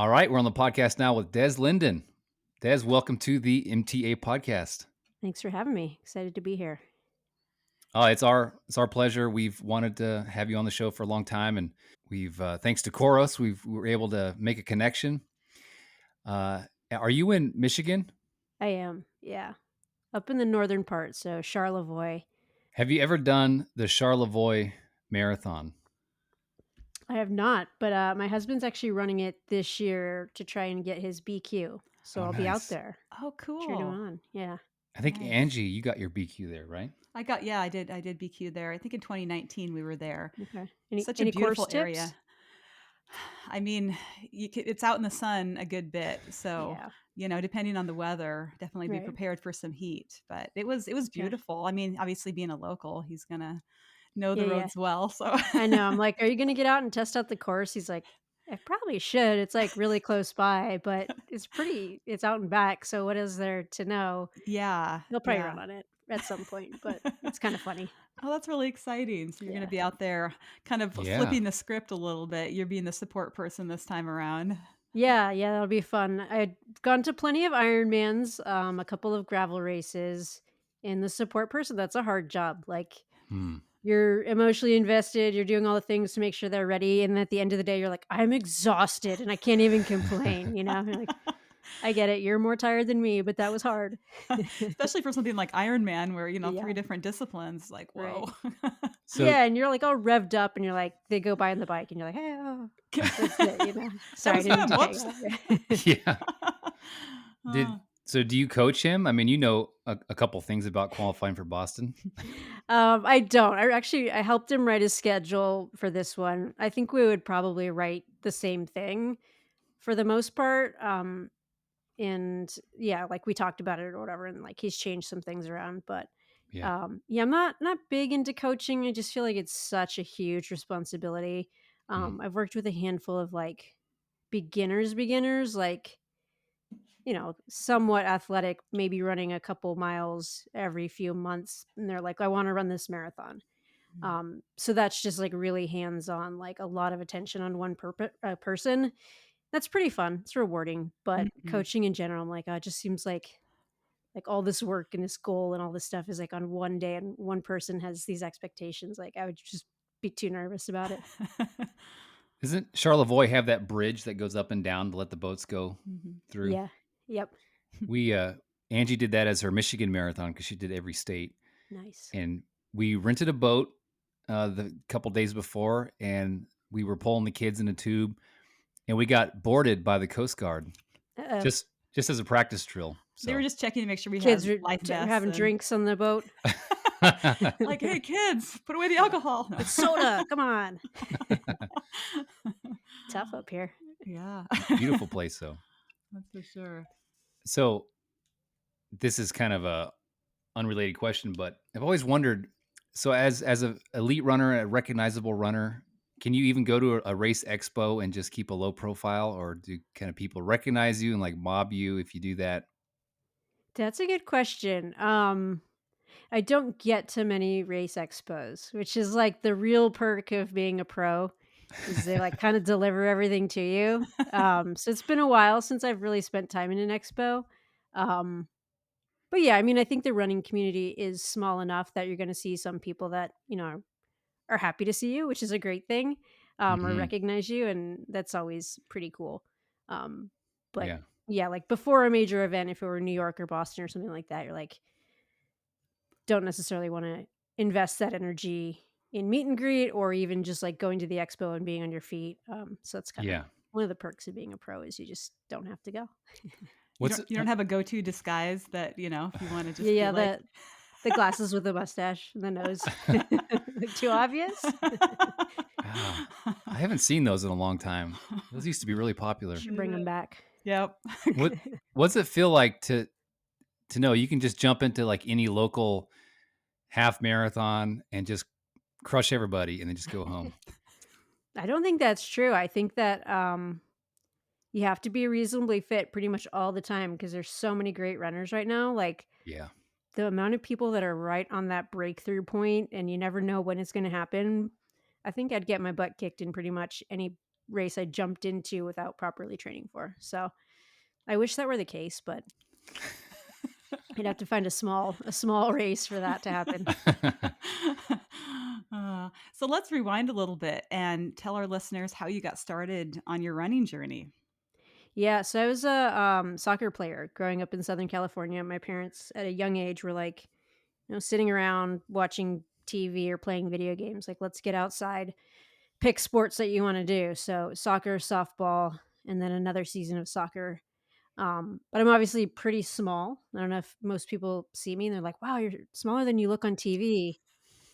All right, we're on the podcast now with Des Linden. Des, welcome to the MTA podcast. Thanks for having me. Excited to be here. Oh, it's our pleasure. We've wanted to have you on the show for a long time, and we've thanks to Koros, we were able to make a connection. Are you in Michigan? I am, yeah. Up in the northern part, so Charlevoix. Have you ever done the Charlevoix Marathon? I have not, but my husband's actually running it this year to try and get his BQ. So Oh, I'll be out nice. there Oh, cheering him cool. on. Yeah. I think Nice. Angie, you got your BQ there, right? I did BQ there. I think in 2019 we were there. Okay. Such a Any course beautiful tips? area. I mean, it's out in the sun a good bit, so Yeah. depending on the weather, definitely be Right. prepared for some heat. But it was Okay. beautiful. I mean, obviously being a local, he's gonna know Yeah, the yeah. roads well. So I know. I'm like, are you going to get out and test out the course? He's like, I probably should. It's like really close by, but it's out and back. So what is there to know? yeah, He'll probably run yeah. on it at some point, but it's kind of funny. Oh, that's really exciting. So you're going to Yeah. be out there kind of Yeah. flipping the script a little bit. You're being the support person this time around. Yeah, yeah, that'll be fun. I'd gone to plenty of Ironmans, a couple of gravel races, and the support person, that's a hard job. Like, Hmm. you're emotionally invested, you're doing all the things to make sure they're ready, and at the end of the day, you're like, "I'm exhausted, and I can't even complain," you know? You're like, "I get it, you're more tired than me, but that was hard." Especially for something like Iron Man where, Yeah, 3 different disciplines, like, right. whoa. So Yeah, and you're, like, all revved up, and you're like they go by on the bike, and you're like, "Hey, oh." That's it, you know? That Sorry, I was didn't mean him, to cut whoops. you off. yeah. Did Uh, so? Do you coach him? I mean, you know a couple things about qualifying for Boston. I don't. I helped him write his schedule for this one. I think we would probably write the same thing for the most part. And yeah, like we talked about it or whatever, and like he's changed some things around. But Yeah. yeah, I'm not big into coaching. I just feel like it's such a huge responsibility. Mm. I've worked with a handful of like beginners, like somewhat athletic, maybe running a couple miles every few months, and they're like, I want to run this marathon. So that's just like really hands on, like a lot of attention on one person. That's pretty fun. It's rewarding, but mhm. coaching in general, I'm like, it just seems like all this work and this goal and all this stuff is like on one day, and one person has these expectations. Like I would just be too nervous about it. Doesn't Charlevoix have that bridge that goes up and down to let the boats go Mhm. through? Yeah. Yep. We Angie did that as her Michigan marathon because she did every state, Nice. and we rented a boat the couple days before, and we were pulling the kids in a tube, and we got boarded by the Coast Guard Uh-oh. just as a practice drill. They were So, just checking to make sure we Kids had were life vests having and drinks on the boat. like, "Hey, kids, put away the alcohol." No. It's soda. Come on. Tough up here. Yeah. beautiful place though. That's for sure. So this is kind of a unrelated question, but I've always wondered. So, as a elite runner, a recognizable runner, can you even go to a race expo and just keep a low profile, or do kind of people recognize you and like mob you if you do that? That's a good question. I don't get to many race expos, which is like the real perk of being a pro, is they like kind of deliver everything to you. So it's been a while since I've really spent time in an expo. Um, but yeah, I mean, I think the running community is small enough that you're going to see some people that are happy to see you, which is a great thing, or Hmm. recognize you, and that's always pretty cool. Um, but Yeah. yeah, like before a major event, if it were New York or Boston or something like that, you're like, don't necessarily want to invest that energy in meet and greet or even just like going to the expo and being on your feet. So that's kind of Yeah. one of the perks of being a pro is you just don't have to go. You What's don't you don't have a go-to disguise that, if you wanna Yeah, just be yeah, like the glasses with the mustache and the nose, like too obvious. ah, I haven't seen those in a long time. Those used to be really popular. Should bring them back. Yep. What What's it feel like to know you can just jump into like any local half marathon and just crush everybody and then just go home? I don't think that's true. I think that you have to be reasonably fit pretty much all the time because there's so many great runners right now. Like Yeah. the amount of people that are right on that breakthrough point and you never know when it's going to happen. I think I'd get my butt kicked in pretty much any race I jumped into without properly training for. So I wish that were the case, but you'd have to find a small race for that to happen. So let's rewind a little bit and tell our listeners how you got started on your running journey. Yeah, so I was a soccer player growing up in Southern California. My parents, at a young age, were like, sitting around watching TV or playing video games. Like, let's get outside, pick sports that you want to do. So soccer, softball, and then another season of soccer. But I'm obviously pretty small. I don't know if most people see me and they're like, "Wow, you're smaller than you look on TV."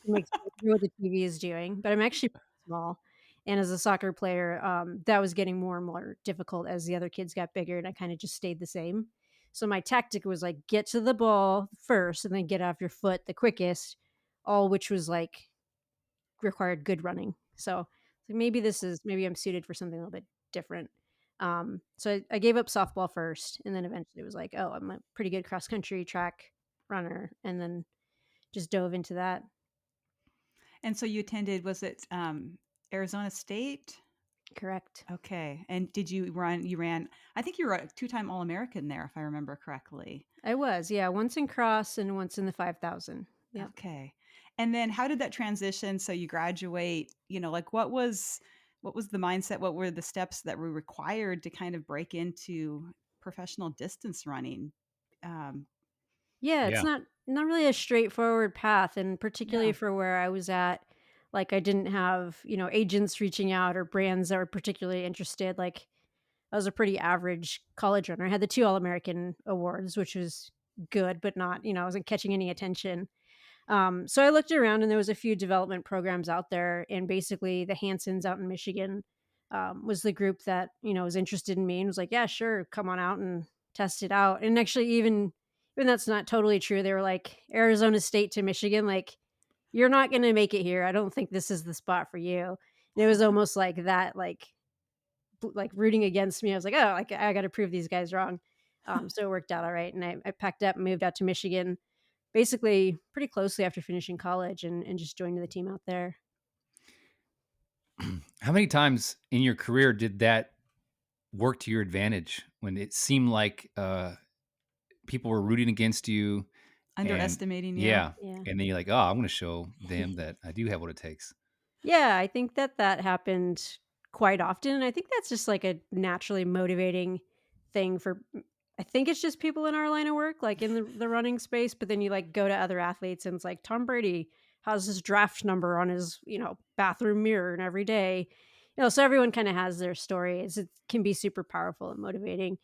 It makes me wonder what the TV is doing, but I'm actually small. And as a soccer player, that was getting more and more difficult as the other kids got bigger, and I kind of just stayed the same. So my tactic was like get to the ball first, and then get off your foot the quickest. All which was like required good running. So maybe I'm suited for something a little bit different. So I gave up softball first, and then eventually it was like, oh, I'm a pretty good cross country track runner, and then just dove into that. And so you attended, was it Arizona State? Correct. Okay. And did you ran, I think you were a two-time All-American there, if I remember correctly. I was, yeah, once in cross and once in the 5,000. Yep. Okay. And then how did that transition? So you graduate, like what was the mindset? What were the steps that were required to kind of break into professional distance running? Um, Yeah, it's Yeah. not really a straightforward path, and particularly yeah. for where I was at, like I didn't have, agents reaching out or brands that were particularly interested. Like I was a pretty average college runner. I had the 2 All-American awards, which was good, but not, I wasn't catching any attention. So I looked around and there was a few development programs out there, and basically the Hansons out in Michigan was the group that was interested in me and was like, "Yeah, sure, come on out and test it out." And actually, even that's not totally true. They were like, "Arizona State to Michigan, like you're not going to make it here. I don't think this is the spot for you." And it was almost like that, like rooting against me. I was like, "Oh, like I got to prove these guys wrong." So it worked out all right, and I packed up and moved out to Michigan basically pretty closely after finishing college and just joined the team out there. How many times in your career did that work to your advantage when it seemed like people were rooting against you? And Underestimating you. yeah, Yeah. and then you're like, oh, I'm going to show them that I do have what it takes. Yeah, I think that happened quite often, and I think that's just, like, a naturally motivating thing for I think it's just people in our line of work, like, in the running space, but then you, like, go to other athletes and it's like, Tom Brady has his draft number on his, bathroom mirror and every day. So everyone kinda has their story. It can be super powerful and motivating.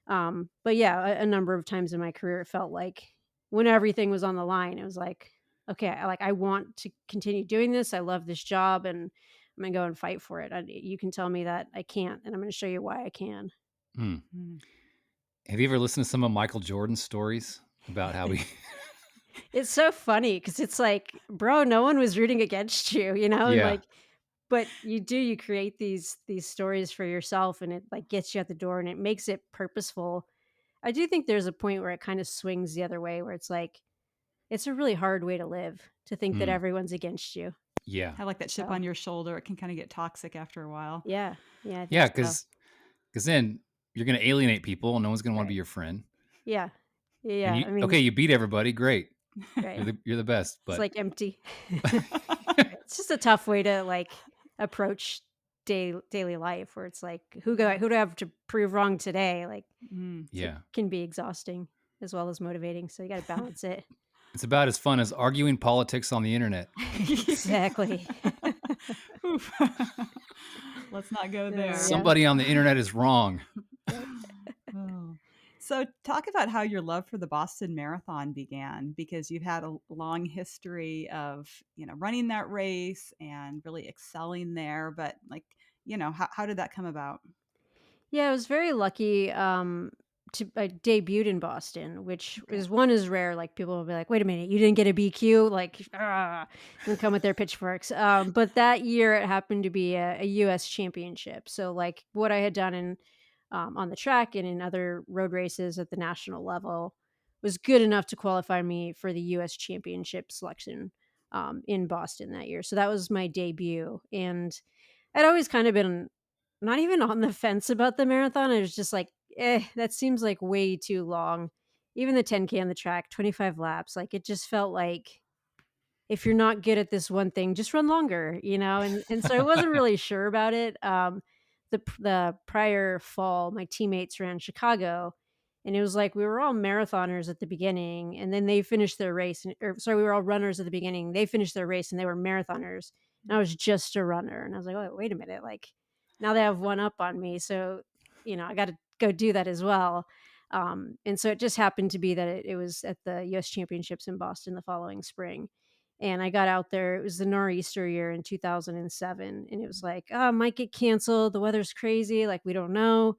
But yeah, a number of times in my career, it felt like when everything was on the line, it was like, okay, I want to continue doing this. I love this job, and I'm gonna go and fight for it. You can tell me that I can't, and I'm gonna show you why I can. Hmm. Mm. Have you ever listened to some of Michael Jordan's stories about how he? It's so funny because it's like, bro, no one was rooting against you, and Yeah. like, but you create these stories for yourself, and it like gets you at the door, and it makes it purposeful. I do think there's a point where it kind of swings the other way, where it's like it's a really hard way to live, to think that Hmm. everyone's against you. Yeah. Have like that chip So, on your shoulder. It can kind of get toxic after a while. yeah. Yeah, I think Yeah. so. Because then you're going to alienate people and no one's going to want to be Right. your friend. Yeah. And Yeah, you, I okay, mean, you beat everybody. Great. right. You're the best. It's, But like, empty. Right. It's just a tough way to, like, approach daily life where it's like, who do I have to prove wrong today? Like, Mm. it yeah, can be exhausting as well as motivating, so you gotta balance it. it's about as fun as arguing politics on the internet. Exactly. Oof. Let's not go there. Yeah. Somebody on the internet is wrong. Right. Oh. So talk about how your love for the Boston Marathon began, because you've had a long history of, running that race and really excelling there. But like, how did that come about? Yeah, I was very lucky, to I debuted in Boston, which Okay. is rare. Like people will be like, "Wait a minute, you didn't get a BQ?" Like, and come with their pitchforks. But that year it happened to be a U.S. championship. So like what I had done in on the track and in other road races at the national level was good enough to qualify me for the U.S. championship selection in Boston that year. So that was my debut, and I'd always kind of been not even on the fence about the marathon. I was just like, that seems like way too long. Even the 10K on the track, 25 laps, like it just felt like if you're not good at this one thing, just run longer, you know? And so I wasn't really sure about it. The prior fall, my teammates ran Chicago, and it was like we were all marathoners at the beginning, and then they finished their race, or sorry, we were all runners at the beginning. They finished their race, and they were marathoners, and I was just a runner, and I was like, oh, wait a minute, like now they have one up on me, so I got to go do that as well. And so it just happened to be that it was at the U.S. Championships in Boston the following spring, and I got out there. It was the nor'easter year in 2007, and it was like, "Oh, it might get canceled. The weather's crazy. Like, we don't know."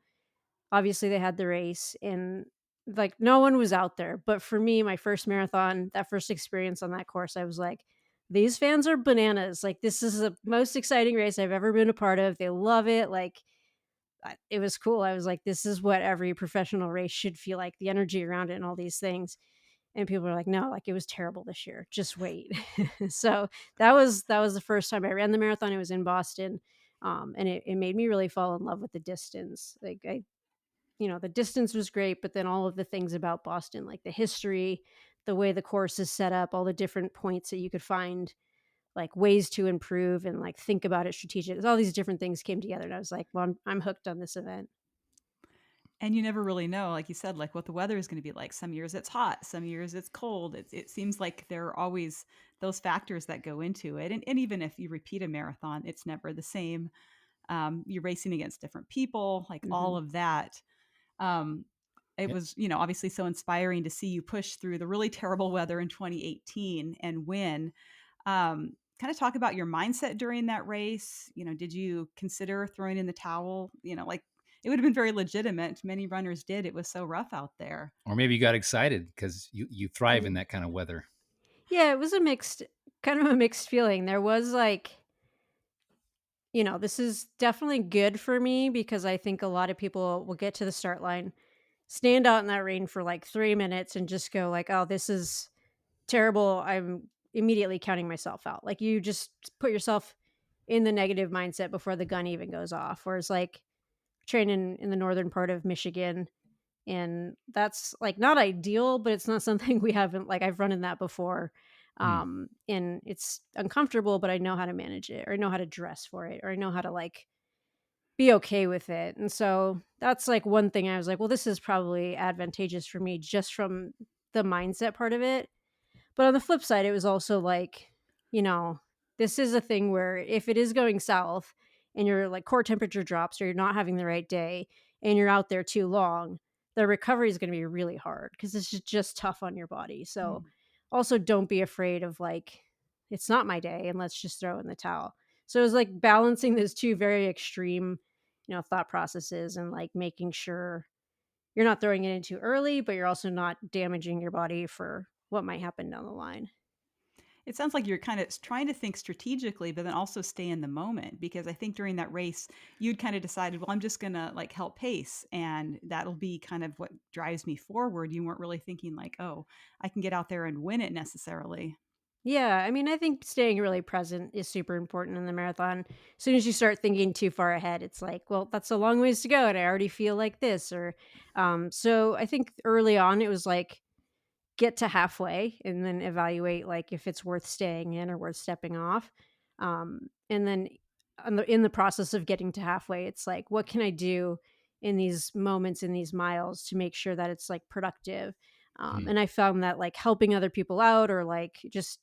Obviously, they had the race, and like no one was out there. But for me, my first marathon, that first experience on that course, I was like, "These fans are bananas. Like, this is the most exciting race I've ever been a part of. They love it. Like, it was cool." I was like, "This is what every professional race should feel like. The energy around it, and all these things." And people were like, "No, like, it was terrible this year. Just wait." So, that was the first time I ran the marathon. It was in Boston, and it made me really fall in love with the distance. Like, the distance was great, but then all of the things about Boston, like the history, the way the course is set up, all the different points that you could find, like, ways to improve and, like, think about it strategic all these different things came together, and I was like, "Well, I'm hooked on this event." And you never really know, like you said, like what the weather is gonna be like. Some years it's hot, some years it's cold. It seems like there are always those factors that go into it. And even if you repeat a marathon, it's never the same. You're racing against different people, like all Mhm. of that. Um, it Yeah. was, obviously so inspiring to see you push through the really terrible weather in 2018 and win. Kind of talk about your mindset during that race. Did you consider throwing in the towel? Like it would have been very legitimate. Many runners did. It was so rough out there. Or maybe you got excited because you thrive in Mm. that kind of weather. Yeah, it was a mixed kind of a mixed feeling. There was, like, this is definitely good for me because I think a lot of people will get to the start line, stand out in that rain for like 3 minutes and just go like, "Oh, this is terrible." I'm immediately counting myself out. Like, you just put yourself in the negative mindset before the gun even goes off. Whereas, like, training in the northern part of Michigan, and that's, like, not ideal, but it's not something we haven't like, I've run in that before, Hmm. and it's uncomfortable, but I know how to manage it, or I know how to dress for it, or I know how to, like, be okay with it, and so that's, like, one thing I was like, "Well, this is probably advantageous for me just from the mindset part of it." But on the flip side, it was also like, you know, this is a thing where if it is going south and your like core temperature drops or you're not having the right day and you're out there too long, the recovery is going to be really hard because it's just tough on your body. So Mm. also don't be afraid of like, it's not my day and let's just throw in the towel. So it was like balancing those two very extreme, thought processes and like making sure you're not throwing it in too early, but you're also not damaging your body for what might happen down the line. It sounds like you're kind of trying to think strategically, but then also stay in the moment because I think during that race, you'd kind of decided, well, I'm just going to like help pace and that'll be kind of what drives me forward. You weren't really thinking like, oh, I can get out there and win it necessarily. Yeah, I mean, I think staying really present is super important in the marathon. As soon as you start thinking too far ahead, it's like, well, that's a long ways to go, and I already feel like this. Or, so I think early on it was like get to halfway and then evaluate like if it's worth staying in or worth stepping off. And then in the process of getting to halfway, it's like, what can I do in these moments, in these miles to make sure that it's like productive? Hmm. And I found that like helping other people out or like just,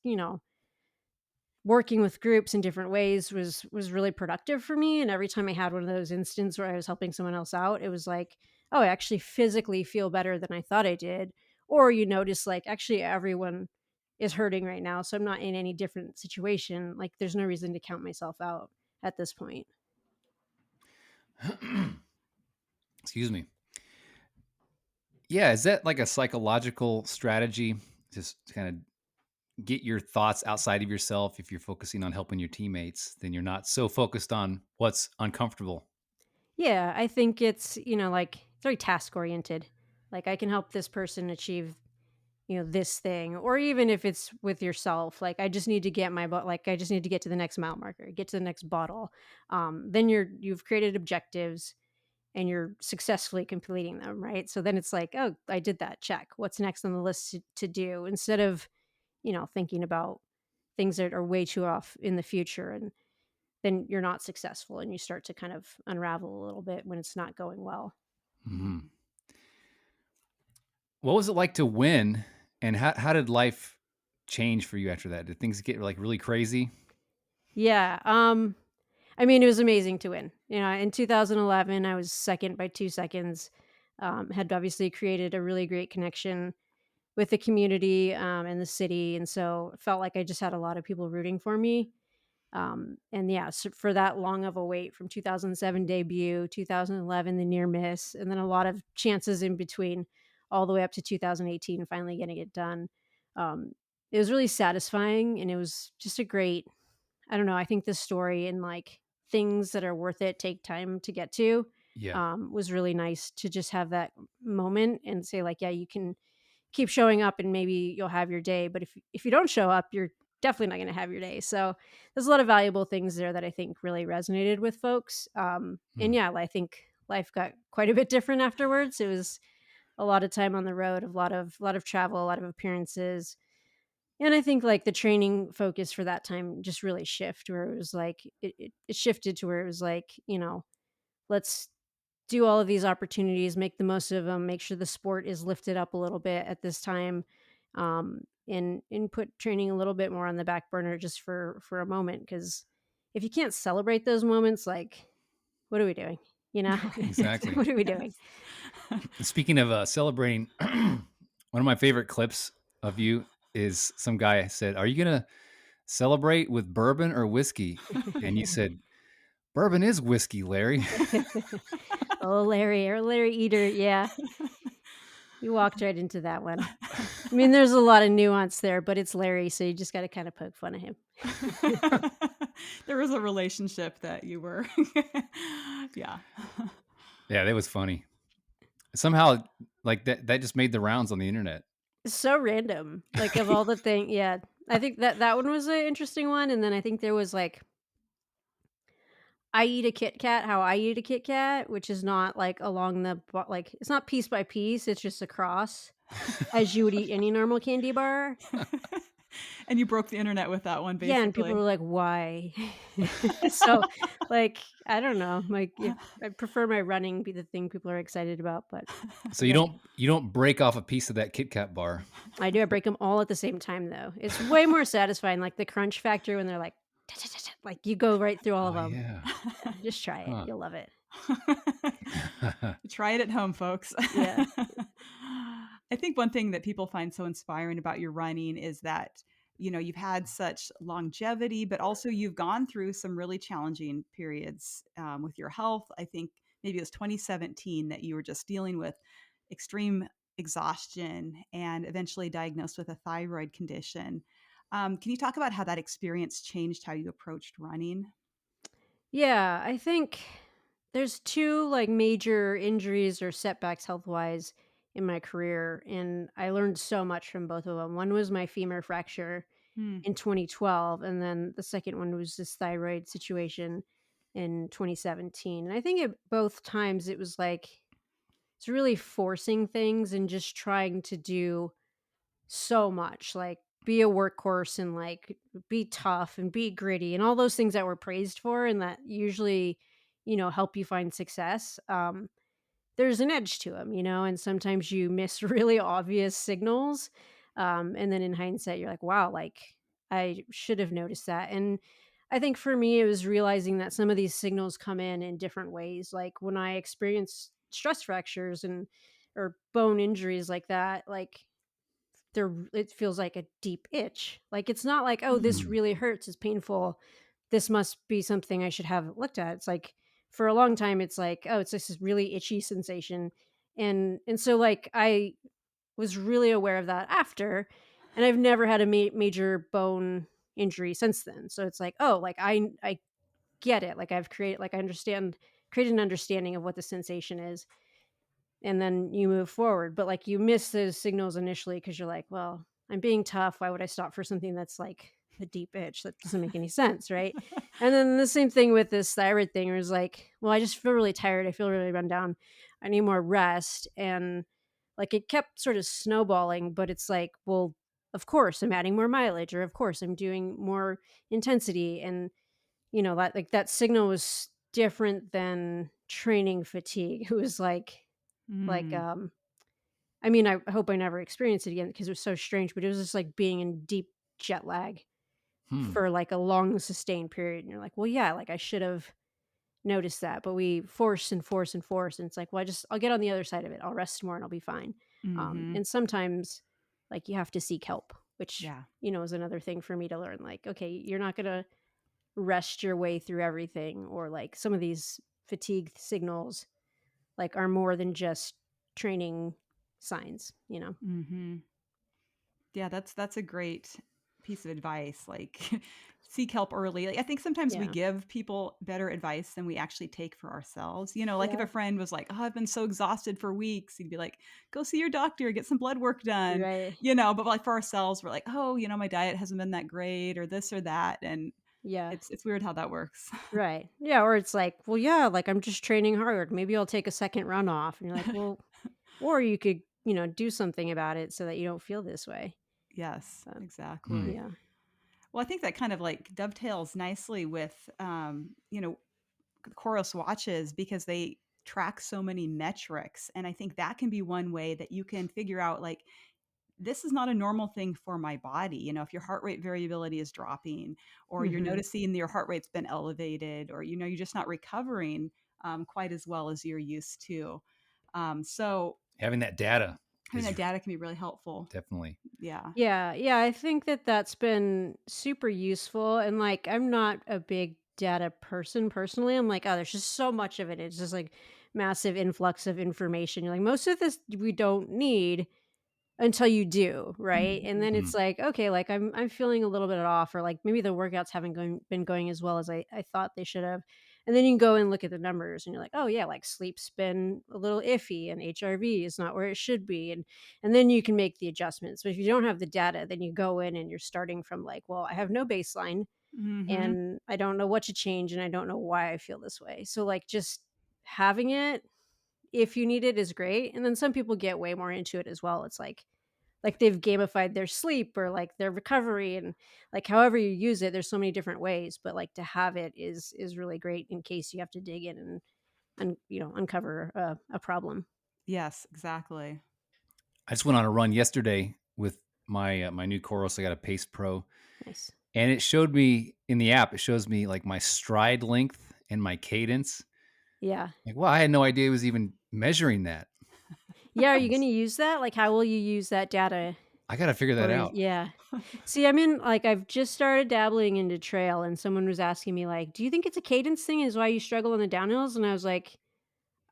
working with groups in different ways was really productive for me, and every time I had one of those instances where I was helping someone else out, it was like, "Oh, I actually physically feel better than I thought I did." Or you notice like, actually everyone is hurting right now, so I'm not in any different situation. Like there's no reason to count myself out at this point. Excuse me. Yeah, is that like a psychological strategy? Just to kind of get your thoughts outside of yourself. If you're focusing on helping your teammates, then you're not so focused on what's uncomfortable. Yeah, I think it's, like, it's very task oriented. Like, I can help this person achieve this thing, or even if it's with yourself, like I just need to get my like I just need to get to the next mile marker, get to the next bottle. Then you've created objectives and you're successfully completing them, right? So then it's like, oh, I did that, check. What's next on the list to do? Instead of, thinking about things that are way too off in the future, and then you're not successful and you start to kind of unravel a little bit when it's not going well. Mhm. What was it like to win, and how did life change for you after that? Did things get, like, really crazy? Yeah. I mean, it was amazing to win. In 2011, I was second by 2 seconds. Had obviously created a really great connection with the community and the city, and so it felt like I just had a lot of people rooting for me. And yeah, so for that long of a wait from 2007 debut, 2011 the near miss, and then a lot of chances in between, all the way up to 2018 finally getting it done. Um, it was really satisfying, and it was just a great. I don't know. I think the story and like things that are worth it take time to get to. Yeah. Was really nice to just have that moment and say like, yeah, you can keep showing up and maybe you'll have your day. But if you don't show up, you're definitely not going to have your day. So there's a lot of valuable things there that I think really resonated with folks. And Mm. yeah, I think life got quite a bit different afterwards. It was a lot of time on the road, a lot of travel, a lot of appearances. And I think like the training focus for that time just really shift where it was like it shifted to where it was like, let's do all of these opportunities, make the most of them, make sure the sport is lifted up a little bit at this time, and put training a little bit more on the back burner just for a moment. Because if you can't celebrate those moments, like what are we doing? You know, Right. Exactly. what are we doing? Yes. Speaking of, celebrating, one of my favorite clips of you is some guy said, "Are you gonna celebrate with bourbon or whiskey?" And you said, "Bourbon is whiskey, Larry." Oh, Larry or Larry Eater, yeah, you walked right into that one. I mean, there's a lot of nuance there, but it's Larry, so you just got to kind of poke fun at him. There was a relationship that you were yeah. Yeah, that was funny. Somehow, like, that just made the rounds on the internet. So random. Like of all the thing yeah. I think that one was an interesting one, and then I think there was like I eat a Kit Kat, how I eat a Kit Kat, which is not like along the like it's not piece by piece, it's just across as you would eat any normal candy bar. And you broke the internet with that one, Yeah, and people basically. were like, "Why?" So, like, I don't know, like, if I prefer my running be the thing people are excited about, but So you again, don't break off a piece of that Kit Kat bar. I do, I break them all at the same time, though. It's way more satisfying, like, the crunch factor when they're like, like, you go right through all of Oh, them. yeah. Yeah, just try it, Huh. you'll love it. Try it at home, folks. Yeah. I think one thing that people find so inspiring about your running is that, you've had such longevity, but also you've gone through some really challenging periods with your health. I think maybe it was 2017 that you were just dealing with extreme exhaustion and eventually diagnosed with a thyroid condition. Can you talk about how that experience changed how you approached running? Yeah, I think there's 2, like, major injuries or setbacks health-wise in my career, and I learned so much from both of them. One was my femur fracture Hmm. in 2012, and then the second one was this thyroid situation in 2017. And I think at both times it was like it's really forcing things and just trying to do so much, like be a workhorse and like be tough and be gritty and all those things that we're praised for and that usually, help you find success. There's an edge to them, and sometimes you miss really obvious signals. And then in hindsight, you're like, wow, like I should have noticed that. And I think for me, it was realizing that some of these signals come in different ways. Like when I experience stress fractures and or bone injuries like that, like it feels like a deep itch. Like it's not like, oh, this Mm. really hurts, it's painful. This must be something I should have looked at. It's like for a long time it's like, oh, it's just this really itchy sensation. And so like I was really aware of that after, and I've never had a major bone injury since then. So it's like, oh, like I get it. Like I've created like I understand created an understanding of what the sensation is. and then you move forward. But like you miss those signals initially because you're like, well, I'm being tough. Why would I stop for something that's like a deep itch? That doesn't make any sense, right? And then the same thing with this thyroid thing, where it's like, well, I just feel really tired. I feel really run down. I need more rest. And like it kept sort of snowballing, but it's like, well, of course I'm adding more mileage, or of course I'm doing more intensity. And that like that signal was different than training fatigue. It was like, Mm, I mean, I hope I never experience it again because it was so strange, but it was just like being in deep jet lag Hmm. for like a long sustained period. And you're like, well, yeah, like I should have noticed that, but we force and force and force. And it's like, well, I'll get on the other side of it. I'll rest more and I'll be fine. mhm. And sometimes like you have to seek help, which, Yeah. is another thing for me to learn. Like, okay, you're not going to rest your way through everything, or like some of these fatigue signals like are more than just training signs. Mhm. Yeah, that's a great piece of advice, like, seek help early. Like, I think sometimes we Yeah. give people better advice than we actually take for ourselves. Like if Yeah. a friend was like, "Oh, I've been so exhausted for weeks," you'd be like, "Go see your doctor, get some blood work done." Right. But, like, for ourselves, we're like, "Oh, my diet hasn't been that great," or this or that, and Yeah. it's weird how that works. Right. Yeah, or it's like, "Well, yeah, like, I'm just training hard. Maybe I'll take a second run off." And you're like, "Well," or you could, do something about it so that you don't feel this way. Yes, But, Hmm. exactly. yeah. Well, I think that kind of, like, dovetails nicely with, Coros watches because they track so many metrics, and I think that can be one way that you can figure out, like, this is not a normal thing for my body. If your heart rate variability is dropping, or you're Mhm. noticing your heart rate's been elevated, or you're just not recovering quite as well as you're used to. So Having that data having is that data can be really helpful. definitely. Yeah. Yeah, yeah, I think that that's been super useful, and, like, I'm not a big data person personally. I'm like, "Oh, there's just so much of it." It's just, like, massive influx of information. You're like, "Most of this we don't need." Until you do, right? And Mhm. then Hmm. it's like, okay, like I'm feeling a little bit off, or like maybe the workouts haven't been going as well as I thought they should have. And then you can go and look at the numbers and you're like, oh yeah, like sleep's been a little iffy and HRV is not where it should be. And then you can make the adjustments. But if you don't have the data, then you go in and you're starting from like, well, I have no baseline Mhm. and I don't know what to change and I don't know why I feel this way. So like just having it if you need it is great. And then some people get way more into it as well. It's like they've gamified their sleep or like their recovery, and like however you use it, there's so many different ways, but like to have it is really great in case you have to dig in and uncover a problem. Yes, exactly. I just went on a run yesterday with my new Coros. I got a Pace Pro, Nice. and it showed me in the app. It shows me like my stride length and my cadence. Yeah. Like, wow, I had no idea it was even measuring that. Yeah, are you going to It's- use that? Like how will you use that data? I got to figure that Or out. yeah. See, I'm in like I've just started dabbling into trail, and someone was asking me like, "Do you think it's a cadence thing is why you struggle on the downhills?" And I was like,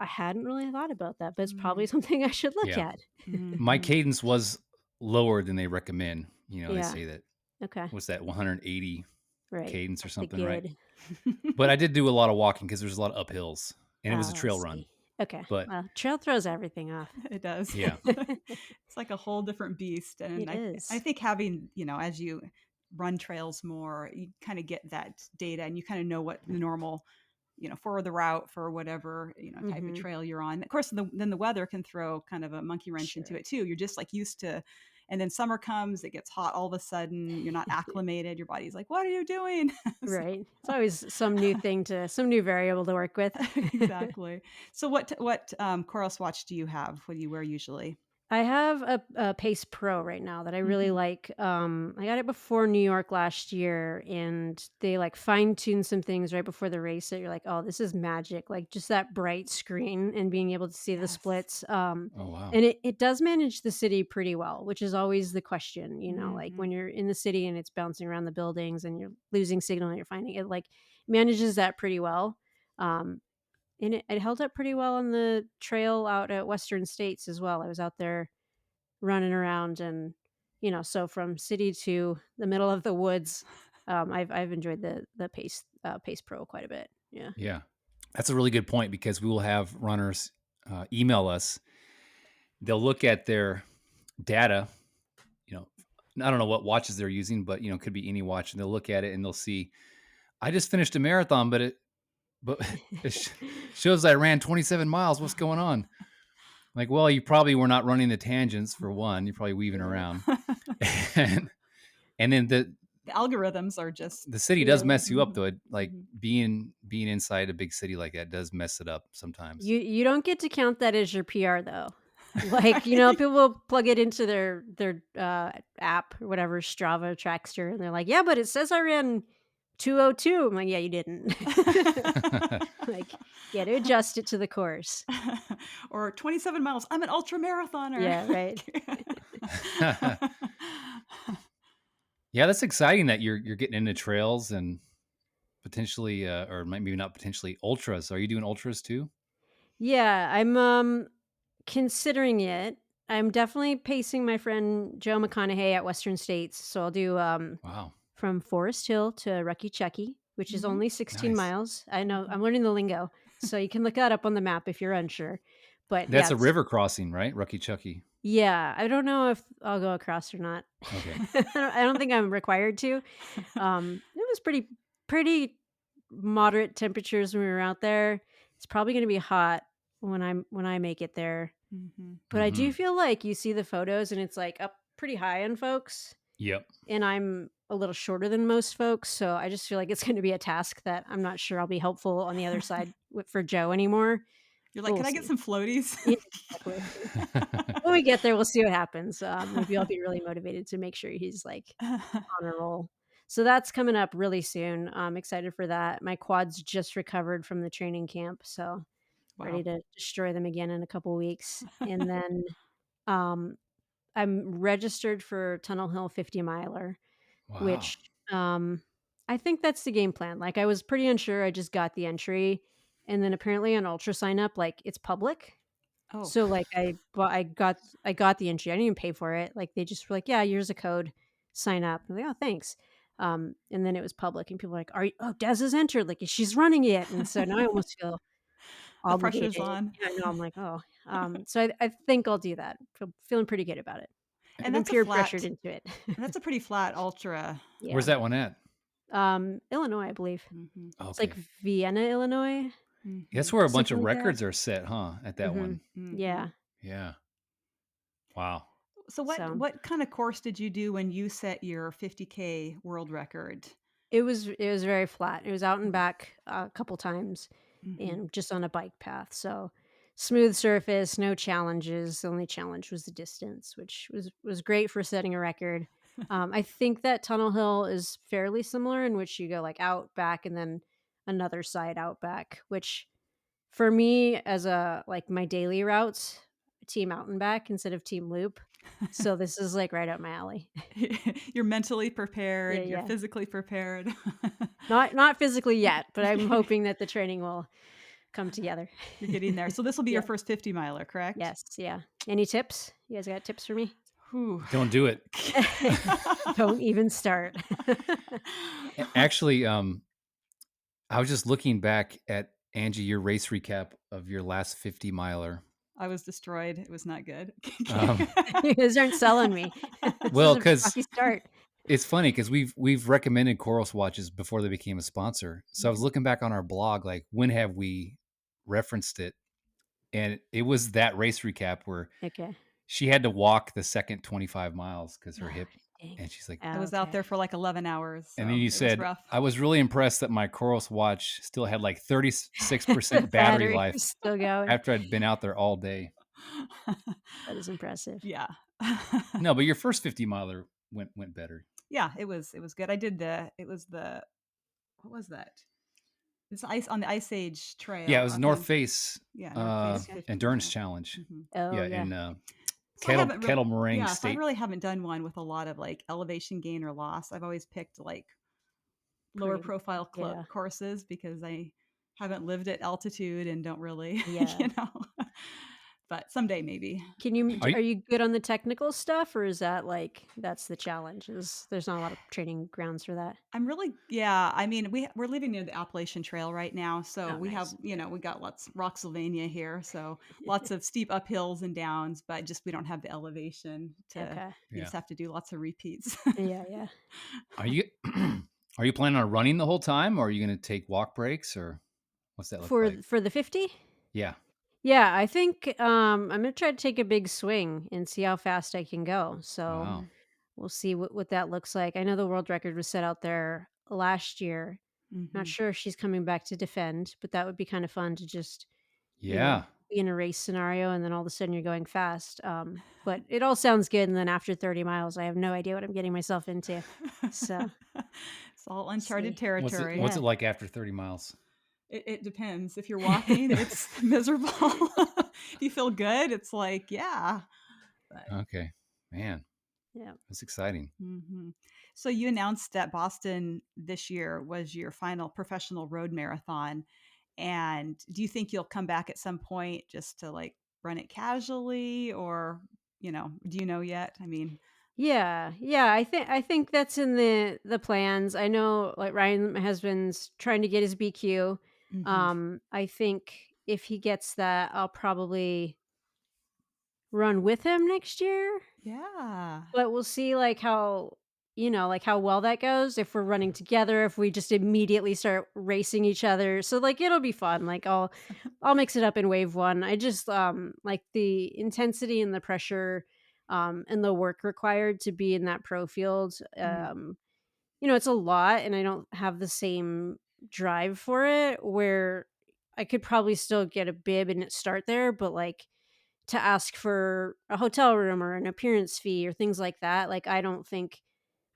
I hadn't really thought about that, but it's probably Mm. something I should look Yeah, at. my Mhm. cadence was lower than they recommend. They Yeah. say that Okay. was that 180 Right. cadence or Like the something, right? good. But I did do a lot of walking because there's a lot of uphills, and it was a Oh, I trail run. see. Okay. But Well, trail throws everything off. It does. yeah, It's like a whole different beast, and It I is. think having, as you run trails more, you kinda get that data and you kinda know what the normal, for the route for whatever, type of Mhm. trail you're on. Of course, then the weather can throw kind of a monkey wrench into Sure. it too. You're just, like, used to, and then summer comes, it gets hot all of a sudden, you're not acclimated, your body's like, "What are you doing?" So Right. It's always some new variable to work with. exactly. So Coros watch do you have? What do you wear usually? I have a Pace Pro right now that I really Mhm. like. I got it before New York last year, and they like fine tuned some things right before the race that you're like, oh, this is magic. Like just that bright screen and being able to see the Yes. splits. oh wow, And it does manage the city pretty well, which is always the question, like when Mhm. you're in the city and it's bouncing around the buildings and you're losing signal and you're finding it like manages that pretty well. Um, and it held up pretty well on the trail out at Western States as well. I was out there running around and, so from city to the middle of the woods, I've enjoyed the Pace Pro quite a bit. Yeah. yeah, that's a really good point because we will have runners email us, they'll look at their data, you know, I don't know what watches they're using, but it could be any watch, and they'll look at it and they'll see, I just finished a marathon, but it shows I ran 27 miles. What's going on? Like, well, you probably were not running the tangents for one. You're probably weaving around, and then The algorithms are just the city does Yeah. mess you up though. Like mhm. being inside a big city like that does mess it up sometimes. You don't get to count that as your PR though. Like, Right. people will plug it into their app or whatever, Strava, Trackster, and they're like, "Yeah, but it says I ran 2:02." I'm like, "Yeah, you didn't." Like, you had to adjust it to the course. Or 27 miles. I'm an ultra marathoner. Yeah, right. Yeah, that's exciting that you're getting into trails and potentially, or maybe not potentially, ultras. Are you doing ultras too? Yeah, I'm, considering it. I'm definitely pacing my friend Joe McConaughey at Western States, so I'll do, Wow, from Forest Hill to Rucky Chucky, which is Mhm, only 16 nice. miles. I know, mhm. I'm learning the lingo, so you can look that up on the map if you're unsure. But That's yeah, a it's river crossing, right? Rucky Chucky. yeah, I don't know if I'll go across or not. Okay. I don't think I'm required to. It was pretty moderate temperatures when we were out there. It's probably gonna be hot when I make it there. Mhm. But I do Hmm. feel like you see the photos and it's, like, up pretty high on folks, Yep. and I'm a little shorter than most folks, so I just feel like it's gonna be a task that I'm not sure I'll be helpful on the other side with for Joe anymore, You're but like, we'll "Can I get see. some floaties?" Yeah, exactly. When we get there, we'll see what happens. Maybe I'll be really motivated to make sure he's, like, on a roll. So that's coming up really soon. I'm excited for that. My quads just recovered from the training camp, so ready Wow. to destroy them again in a couple weeks, and then, um I'm registered for Tunnel Hill 50 miler, Wow. which, I think that's the game plan. Like, I was pretty unsure, I just got the entry, and then apparently on Ultra sign up, like, it's public. Oh. So, like, I got the entry, I didn't even pay for it, like, they just were like, "Yeah, here's a code, sign up." I'm like, "Oh, thanks." And then it was public, and people were like, "Are you oh, Des is entered, like, she's running it," and so now I almost feel The pressure's obligated. on. Yeah, I know, I'm like, "Oh." So I think I'll do that. Feeling pretty good about it. And I've been that's a peer pressured flat into it. that's a pretty flat ultra. Where's Yeah. that one at? Illinois, I believe. Mhm, It's like Okay. Vienna, Illinois, That's mhm, where a bunch something of like that. records are set, huh? At that Mhm. one. mhm. Yeah. Yeah. Wow. So So, what kinda course did you do when you set your 50K world record? it was very flat. It was out and Mhm, back a couple times mhm. and just on a bike path. So, smooth surface, no challenges. The only challenge was the distance, which was great for setting a record. I think that Tunnel Hill is fairly similar in which you go like out back and then another side out back, which for me, as a like, my daily routes, team out and back instead of team loop. So this is, like, right up my alley. You're mentally Yeah, prepared, you're yeah. physically prepared. Not physically yet, but I'm hoping that the training will come together. You're getting there. So this will be your Yeah. first 50 miler, correct? Yes, yeah. Any tips? You guys got tips for me? Whew. Don't do it. Don't even start. Actually, I was just looking back at Angie, your race recap of your last 50 miler. I was destroyed. It was not good. Um, You guys aren't selling me. This is well, a because rocky start. it's funny because we've recommended Coros watches before they became a sponsor. So I was Mhm. looking back on our blog, like when have we referenced it? And it was that race recap where Okay. she had to walk the second 25 miles because her Oh, hip, dang. and she's like, I was out Okay. there for like 11 hours, and then so you it was said, rough. I was really impressed that my Coros watch still had like 36% battery Battery life is still going. after I'd been out there all day. That is impressive. Yeah. No, but your first 50 miler went better. Yeah, it was good. I did the it was the what was that? It's ice on the Ice Age Yeah, it trail was up North on Face yeah, North Face Okay. 50 Endurance mile. Challenge. Mhm. Oh, Yeah, yeah. in So I haven't really Kettle Moraine yeah, so I State. really haven't done one with a lot of, like, elevation gain or loss. I've always picked, like, lower Pretty profile yeah. courses because I haven't lived at altitude and don't really, Yeah. you know? but someday maybe. Are you are you good on the technical stuff, or is that, like that's the challenge, is there's not a lot of training grounds for that? I'm really yeah, I mean, we're living near the Appalachian Trail right now, so Oh, we have, nice. we got lots Rocksylvania here, so lots of steep uphills and downs, but just we don't have the elevation to Okay. you yeah. just have to do lots of repeats. Yeah, yeah. Are you are you planning on running the whole time, or are you gonna take walk breaks, or what's that look like? For the 50? Yeah. Yeah, I think, I'm gonna try to take a big swing and see how fast I can go, so Wow. Mhm, we'll see what that looks like. I know the world record was set out there last year. Not mhm. sure if she's coming back to defend, but that would be kinda fun to just, Yeah. be in a race scenario and then all of a sudden you're going fast, but it all sounds good, and then after 30 miles, I have no idea what I'm getting myself into. So, It's all we'll uncharted see. territory. What's it Yeah. like after 30 miles? It depends. If you're walking, it's miserable. If you feel good, it's like, yeah, but Okay. Man, Yeah. that's exciting. mhm. So you announced that Boston this year was your final professional road marathon, and do you think you'll come back at some point just to, like, run it casually or, do you know yet? I mean Yeah, yeah, I think that's in the plans. I know, like, Ryan, my husband's trying to get his BQ. Mhm. I think if he gets that, I'll probably run with him next year, Yeah. but we'll see, like, how like, how well that goes, if we're running together, if we just immediately start racing each other. So, like, it'll be fun, like, I'll mix it up in wave 1. I just, like, the intensity and the pressure, and the work required to be in that pro field, Mm, it's a lot, and I don't have the same drive for it, where I could probably still get a bib and start there, but, like, to ask for a hotel room or an appearance fee or things like that, like, I don't think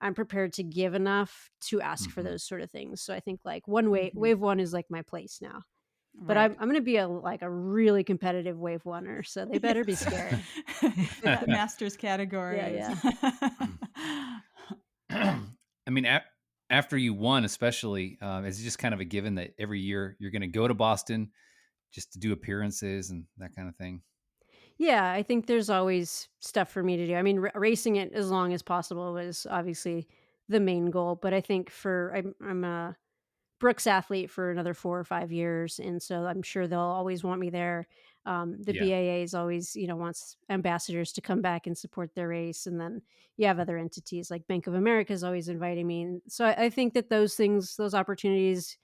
I'm prepared to give enough to ask for Mhm. those sort of things. So I think, like, one mhm. wave 1 is, like, my place now. But Right. I'm gonna be a really competitive wave oneer, so they better be Yeah. scared. The masters Yeah, category is yeah. I mean, after you won, especially, is it just kind of a given that every year you're going to go to Boston just to do appearances and that kind of thing? Yeah, I think there's always stuff for me to do. I mean, racing it as long as possible was obviously the main goal, but I think I'm a Brooks athlete for another 4 or 5 years, and so I'm sure they'll always want me there. The Yeah. BAA is always, wants ambassadors to come back and support their race, and then you have other entities like Bank of America is always inviting me, and so I think that those opportunities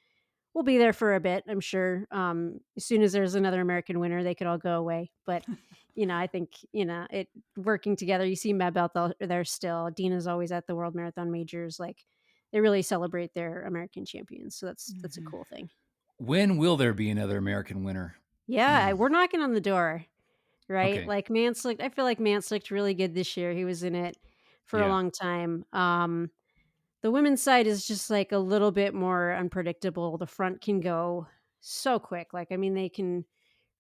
will be there for a bit, I'm sure. As soon as there's another American winner, they could all go away, but, I think, it working together, you see Meb out there still. Dina's always at the World Marathon Majors, like, they really celebrate their American champions, so that's a Mhm. cool thing. When will there be another American winner? Yeah, we're knocking on the door, right? Okay. Like, I feel like Mance looked really good this year. He was in it for a Yeah. long time. The women's side is just, like, a little bit more unpredictable. The front can go so quick. Like, I mean, they can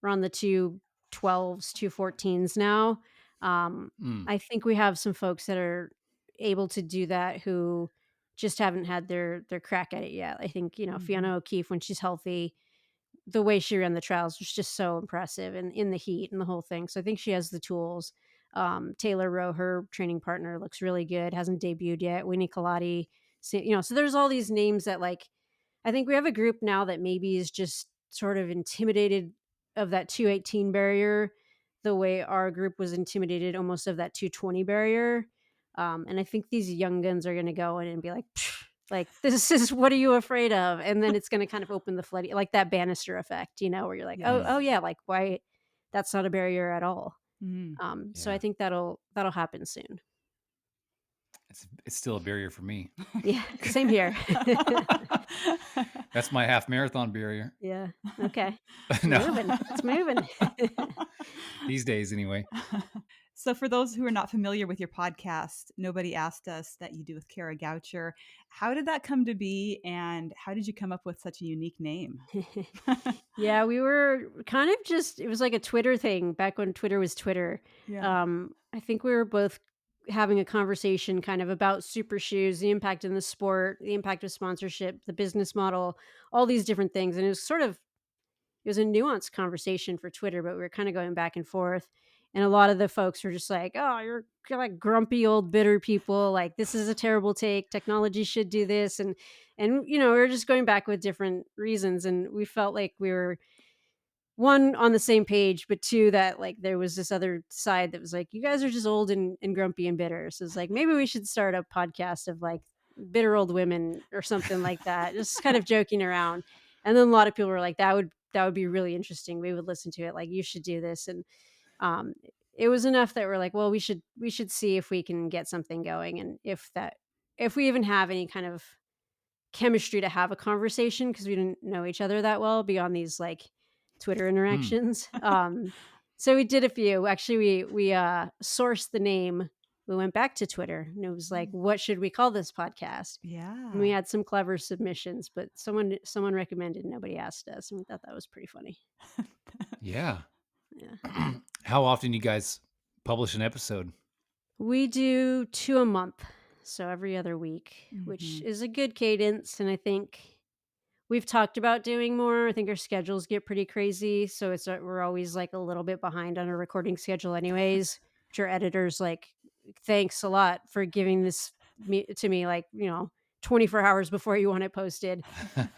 run the 2:12s, 2:14s now. Mm. I think we have some folks that are able to do that who just haven't had their crack at it yet. I think, Mhm. Fiona O'Keefe, when she's healthy, the way she ran the trials was just so impressive, and in the heat and the whole thing. So I think she has the tools. Taylor Rowe, her training partner, looks really good, hasn't debuted yet. Winnie Colati, so there's all these names that, like, I think we have a group now that maybe is just sort of intimidated of that 218 barrier, the way our group was intimidated almost of that 220 barrier. And I think these young guns are going to go in and be like, "Psh, like, this is what are you afraid of?" And then it's going to kind of open the flood, like that banister effect, where you're like, oh, Mm. oh Yes. yeah, like, why? That's not a barrier at all. Mhm. So I Yeah. think that'll happen soon. It's still a barrier for me. Yeah, same here. That's my half marathon barrier. Yeah. Okay. It's No. moving. It's moving. These days anyway. So, for those who are not familiar with your podcast, Nobody Asked Us, that you do with Kara Goucher, how did that come to be, and how did you come up with such a unique name? Yeah, we were kind of just it was like a Twitter thing back when Twitter was Twitter. Yeah. I think we were both having a conversation kind of about super shoes, the impact in the sport, the impact of sponsorship, the business model, all these different things. And it was a nuanced conversation for Twitter, but we were kind of going back and forth. And a lot of the folks were just like, "Oh, you're like grumpy old bitter people. Like this is a terrible take. Technology should do this." And we were just going back with different reasons, and we felt like we were one on the same page, but two that like there was this other side that was like, you guys are just old and grumpy and bitter. So it's like maybe we should start a podcast of like bitter old women or something like that, just kind of joking around. And then a lot of people were like, that would be really interesting. We would listen to it. Like you should do this. And um it was enough that we're like, well, we should see if we can get something going, and if we even have any kind of chemistry to have a conversation, because we didn't know each other that well beyond these like Twitter Hmm. interactions. So we did a few. Actually, we sourced the name. We went back to Twitter and it was like, Mm. what should we call this podcast? And we Yeah. had some clever submissions, but someone recommended, nobody asked us, and we thought that was pretty funny. Yeah. Yeah. How often you guys publish an episode? We do 2 a month, so every other week, which Mhm. is a good cadence, and I think we've talked about doing more. I think our schedules get pretty crazy, so we're always like a little bit behind on our recording schedule anyways, which our editors like, thanks a lot for giving to me like, 24 hours before you want it posted.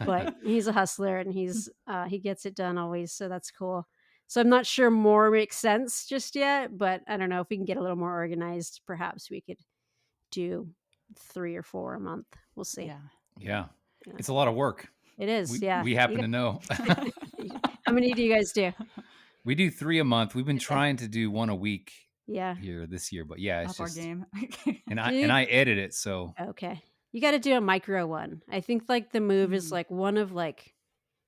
But he's a hustler and he gets it done always, so that's cool. So I'm not sure more makes sense just yet, but I don't know, if we can get a little more organized, perhaps we could do 3 or 4 a month. We'll see. Yeah. Yeah. Yeah. It's a lot of work. It is, yeah. We You happen to know. How many do you guys do? We do 3 a month. We've been Okay. trying to do 1 a week Yeah. here this year, but yeah, it's Up our just game. and Do I you edit it, so Okay. You gotta do a micro one. I think, like, the move is, Mm. like, one of, like,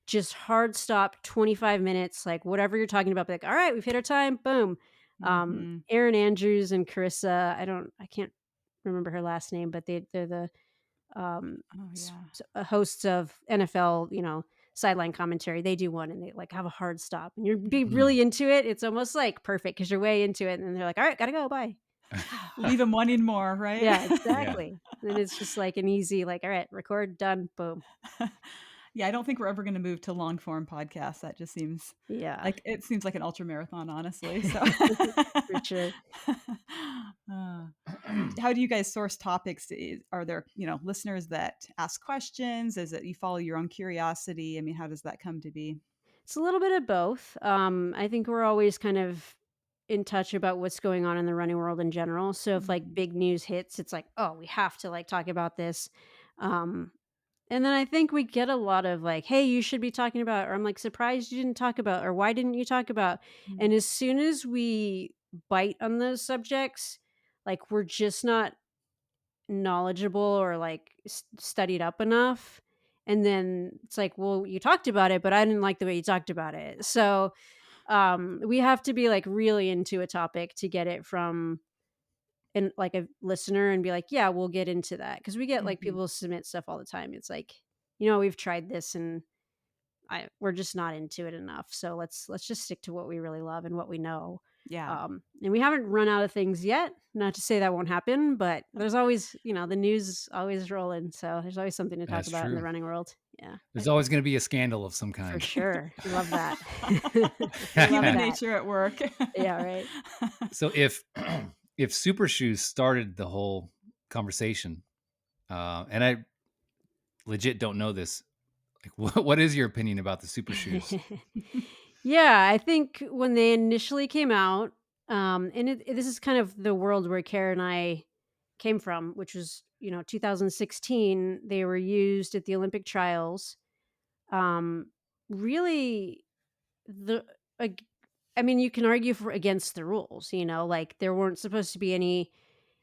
just hard stop, 25 minutes, like, whatever you're talking about, be like, "Alright, we've hit our time, boom." Mhm. Erin Andrews and Carissa, I can't remember her last name, but they're the, Oh, yeah. hosts of NFL, sideline commentary. They do one and they, like, have a hard stop, and you're be mm. really into it. It's almost, like, perfect because 'cause you're way into it, and then they're like, "Alright, gotta go, bye." Leave them wanting more, right? Yeah, Yeah. exactly. Then it's just like an easy, like, "Alright, record, done, boom." Yeah, I don't think we're ever gonna move to long form podcasts. That just seems Yeah. like it seems like an ultra marathon, honestly, so For sure. Uh, how do you guys source topics? Are there, listeners that ask questions? Is it you follow your own curiosity? I mean, how does that come to be? It's a little bit of both. I think we're always kind of in touch about what's going on in the running world in general. So if like Mhm. big news hits, it's like, oh, we have to like talk about this. Um, and then I think we get a lot of like, hey, you should be talking about, or I'm like surprised you didn't talk about, or why didn't you talk about? Mm. And as soon as we bite on those subjects, like we're just not knowledgeable or like studied up enough. And then it's like, well, you talked about it, but I didn't like the way you talked about it. So we have to be like really into a topic to get it from like a listener and be like, yeah, we'll get into that, because we get like Mhm. people submit stuff all the time. It's like, we've tried this and we're just not into it enough. So let's just stick to what we really love and what we know. Yeah. And we haven't run out of things yet. Not to say that won't happen, but there's always, the news is always rolling. So there's always something to talk That's about in the true. running world. Yeah, There's always gonna be a scandal of some for kind. sure. We love that. We love Human that. nature at work. Yeah, right. So if Super Shoes started the whole conversation, and I legit don't know this, like what is your opinion about the Super Shoes? Yeah, I think when they initially came out, and this is kind of the world where Kara and I came from, which was 2016. They were used at the Olympic trials. Um, really, the ag- I mean, you can argue for against the rules. Like there weren't supposed to be any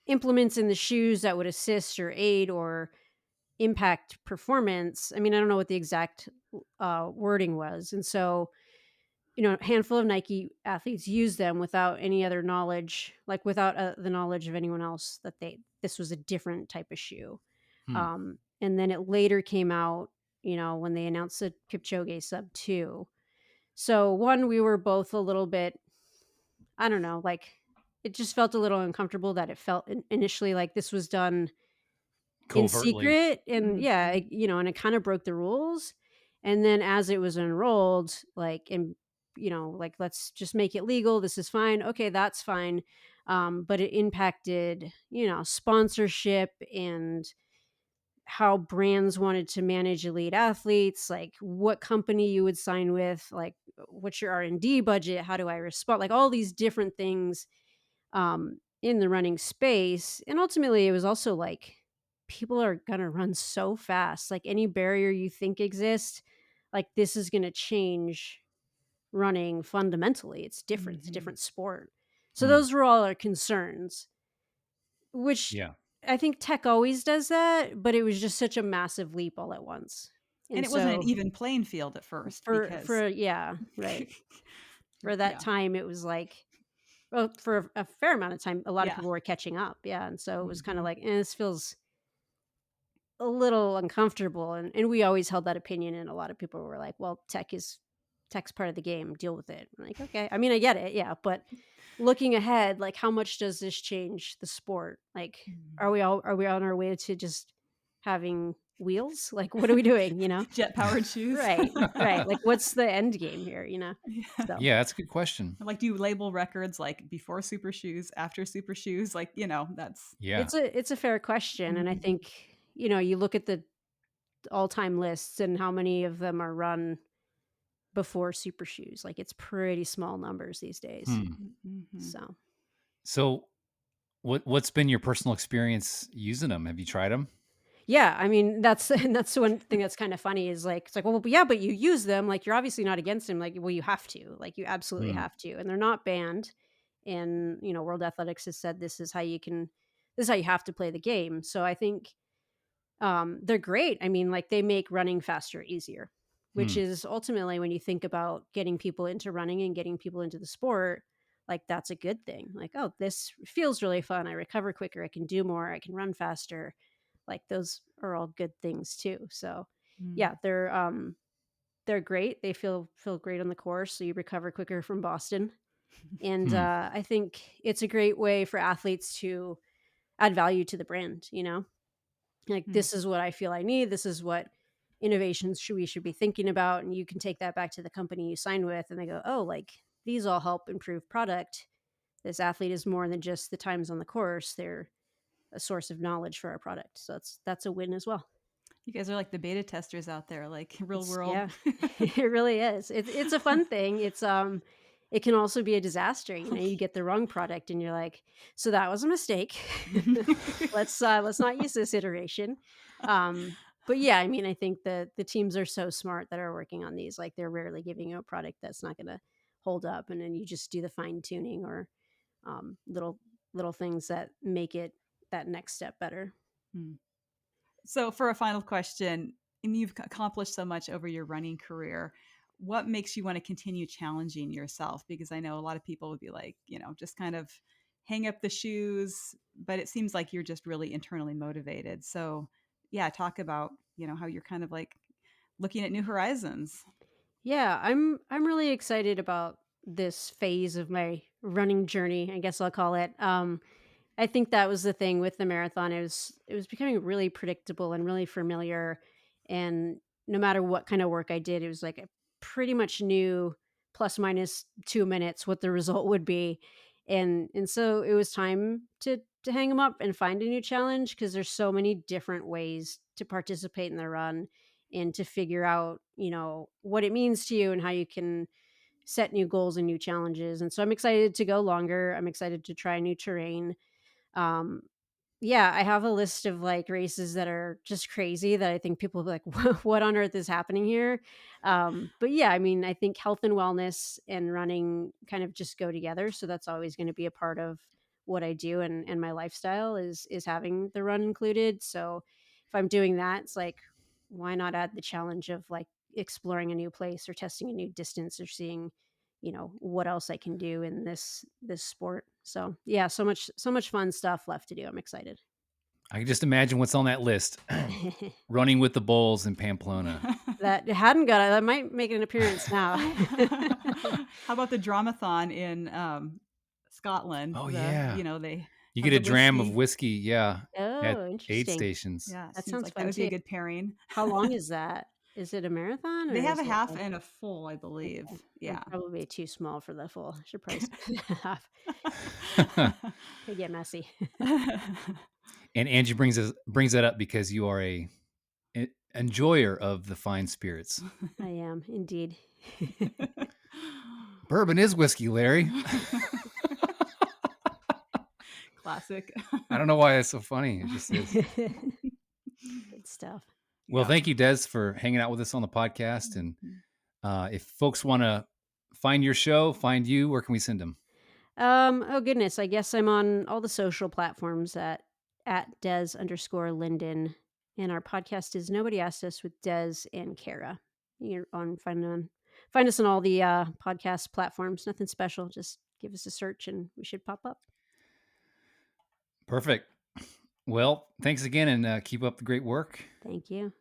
implements in the shoes that would assist or aid or impact performance. I mean, I don't know what the exact wording was, and so a handful of Nike athletes use them without any other knowledge, like without the knowledge of anyone else that this was a different type of shoe. Hmm. And then it later came out, when they announced the Kipchoge sub 2. So one, we were both a little bit, I don't know, like it just felt a little uncomfortable that it felt initially like this was done in Covertly. secret, and yeah, Mhm. and it kind of broke the rules. And then as it was enrolled, like, and like, let's just make it legal. This is fine. Okay, that's fine. But it impacted, sponsorship and how brands wanted to manage elite athletes, like what company you would sign with, like what's your R&D budget, how do I respond, like all these different things in the running space. And ultimately, it was also like people are going to run so fast. Like any barrier you think exists, like this is going to change running fundamentally. It's different. It's a Mhm. different sport. So Hmm. those were all our concerns, which Yeah. I think tech always does that, but it was just such a massive leap all at once. And And it wasn't an so even playing field at first because for yeah, right. For that yeah. time, it was like, well, for a fair amount of time, a lot of Yeah. people were catching up, yeah, and so it was kinda Mhm. like, this feels a little uncomfortable," and we always held that opinion, and a lot of people were like, "Well, tech's part of the game, deal with it." I'm like, "Okay." I mean, I get it, yeah, but looking ahead, like, how much does this change the sport? Like, Mhm. are we on our way to just having wheels? Like, what are we doing, you know? Jet-powered shoes. Right, right, like, what's the end game here, you know? Yeah. So Yeah, that's a good question. Like, do you label records, like, before super shoes, after super shoes? Like, that's Yeah. it's a fair question, and I Mhm. think, you look at the all-time lists and how many of them are run before super shoes, like, it's pretty small numbers these days. Hmm. Mhm. So, So, what's been your personal experience using them? Have you tried them? yeah, I mean, that's and that's one thing that's kinda funny is, like, it's like, "Well, yeah, but you use them, like, you're obviously not against them." Like, "Well, you have to, like, you absolutely Hmm. have to, and they're not banned." And, World Athletics has said this is how you have to play the game. So I think they're great. I mean, like they make running faster, easier, which Hmm. is ultimately when you think about getting people into running and getting people into the sport, like that's a good thing. Like, oh, this feels really fun. I recover quicker. I can do more. I can run faster. Like those are all good things too. So, Mm. yeah, they're great. They feel great on the course. So you recover quicker from Boston. And Hmm. I think it's a great way for athletes to add value to the brand. Like, Mm. this is what I feel I need. This is what innovations we should be thinking about. And you can take that back to the company you sign with, and they go, oh, like these all help improve product. This athlete is more than just the times on the course. They're a source of knowledge for our product. So that's a win as well. You guys are like the beta testers out there, like real It's world. yeah, it really is. It's a fun thing. It can also be a disaster. You get the wrong product and you're like, so that was a mistake. Let's not use this iteration. Um, but yeah, I mean, I think the teams are so smart that are working on these. Like they're rarely giving you a product that's not gonna hold up, and then you just do the fine tuning or little things that make it that next step better. Mm. So, for a final question, and you've accomplished so much over your running career, what makes you want to continue challenging yourself? Because I know a lot of people would be like, just kind of hang up the shoes, but it seems like you're just really internally motivated. So, yeah, talk about, how you're kind of like looking at new horizons. Yeah, I'm really excited about this phase of my running journey, I guess I'll call it. I think that was the thing with the marathon. It was becoming really predictable and really familiar, and no matter what kind of work I did, it was like I pretty much knew plus minus 2 minutes what the result would be. And so it was time to hang them up and find a new challenge because there's so many different ways to participate in the run and to figure out, what it means to you and how you can set new goals and new challenges. And so I'm excited to go longer. I'm excited to try new terrain. um, yeah, I have a list of, like, races that are just crazy that I think people will be like, What on earth is happening here?" But yeah, I mean, I think health and wellness and running kind of just go together, so that's always gonna be a part of what I do, and my lifestyle is having the run included. So if I'm doing that, it's like, why not add the challenge of, like, exploring a new place or testing a new distance or seeing, what else I can do in this sport. So, yeah, so much fun stuff left to do. I'm excited. I can just imagine what's on that list. Running with the bulls in Pamplona. That hadn't got it. That might make an appearance now. How about the dramathon in Scotland? Oh, yeah. They You have get a the dram of whiskey. whiskey, yeah, at Oh, aid interesting. stations. Yeah, it That seems sounds like that fun would be a too. good pairing. How long is that? Is it a marathon They or have is a it half like and a full, I believe. okay. I'm Yeah. probably too small for the full. I should probably split it in half. Could get messy. And Angie brings that up because you are a enjoyer of the fine spirits. I am indeed. Bourbon is whiskey, Larry. Classic. I don't know why it's so funny. It just is. Good stuff. Well, Yeah. thank you, Des, for hanging out with us on the podcast. And Mhm. if folks want to find your show, find you, where can we send them? Oh goodness, I guess I'm on all the social platforms at Des_Linden. And our podcast is Nobody Asked Us with Des and Kara. You're find us on all the podcast platforms. Nothing special. Just give us a search and we should pop up. Perfect. Well, thanks again and keep up the great work. Thank you.